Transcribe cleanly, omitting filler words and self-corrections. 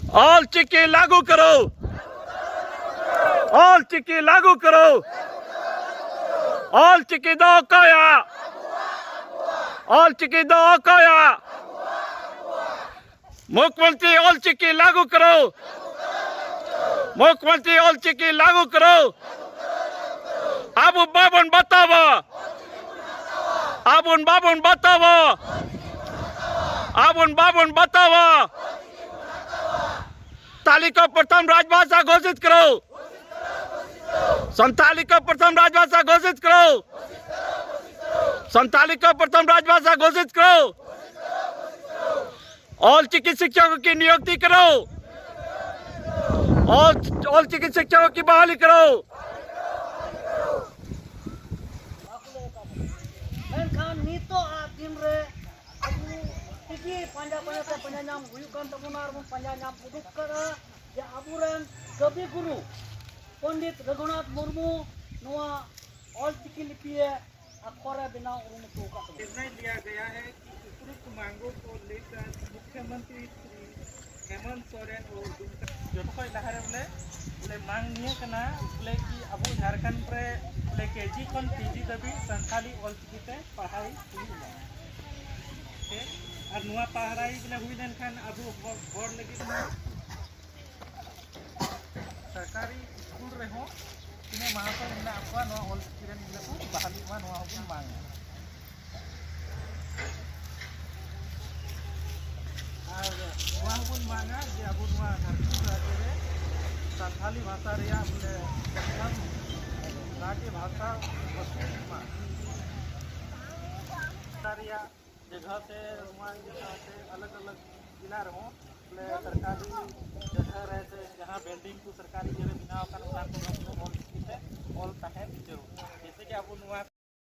All चिकी लागू करो, all चिकी लागू करो, ऑल चिकी दो काया, ऑल चिकी दो काया। मुख्यमंत्री ऑल चिकी लागू करो, मुख्यमंत्री ऑल चिकी लागू करो। आबू बाबन बतावा, आबुन बाबुन बतावा, आबुन बाबुन बतावा। संताली को प्रथम राजभाषा घोषित करो, संताली को प्रथम राजभाषा घोषित करो, संताली को प्रथम राजभाषा घोषित करो। ऑल चिकी शिक्षकों की नियुक्ति करो, ऑल चिकी शिक्षकों की बहाली करो। कवि गुरु पंडित रघुनाथ मुर्मू ऑल चिकी लिपि अखबार बनाव निर्णय लिया गया है कि उपरोक्त मांगों को लेकर मुख्यमंत्री श्री हेमंत सोरेन और जो लहारे बोले मांग निये कना बोले कि अब झारखंड रे बोले केजी खन पीजी दबी संथाली ऑल चिकी ते पढ़ाई हुई और नुआ पढ़ाई बोले हुई लेनखान अब बोर्ड लगी सरकारी स्कूल रे हो तिने महाशय मिला आपका नुआ ऑल चिकी रे मिला को बहाली मा नुआ हुन मांग और नुआ हुन मांगा जे अब नुआ झारखंड राज्य रे संथाली भाषा रे बोले राज्य भाषा वस्तुमा सारिया जगह से अलग अलग जिला रहो बोले सरकारी जगह रहते जहाँ बिल्डिंग को सरकारी जगह बिना ऑल तहन जरूर जैसे कि अब नुआ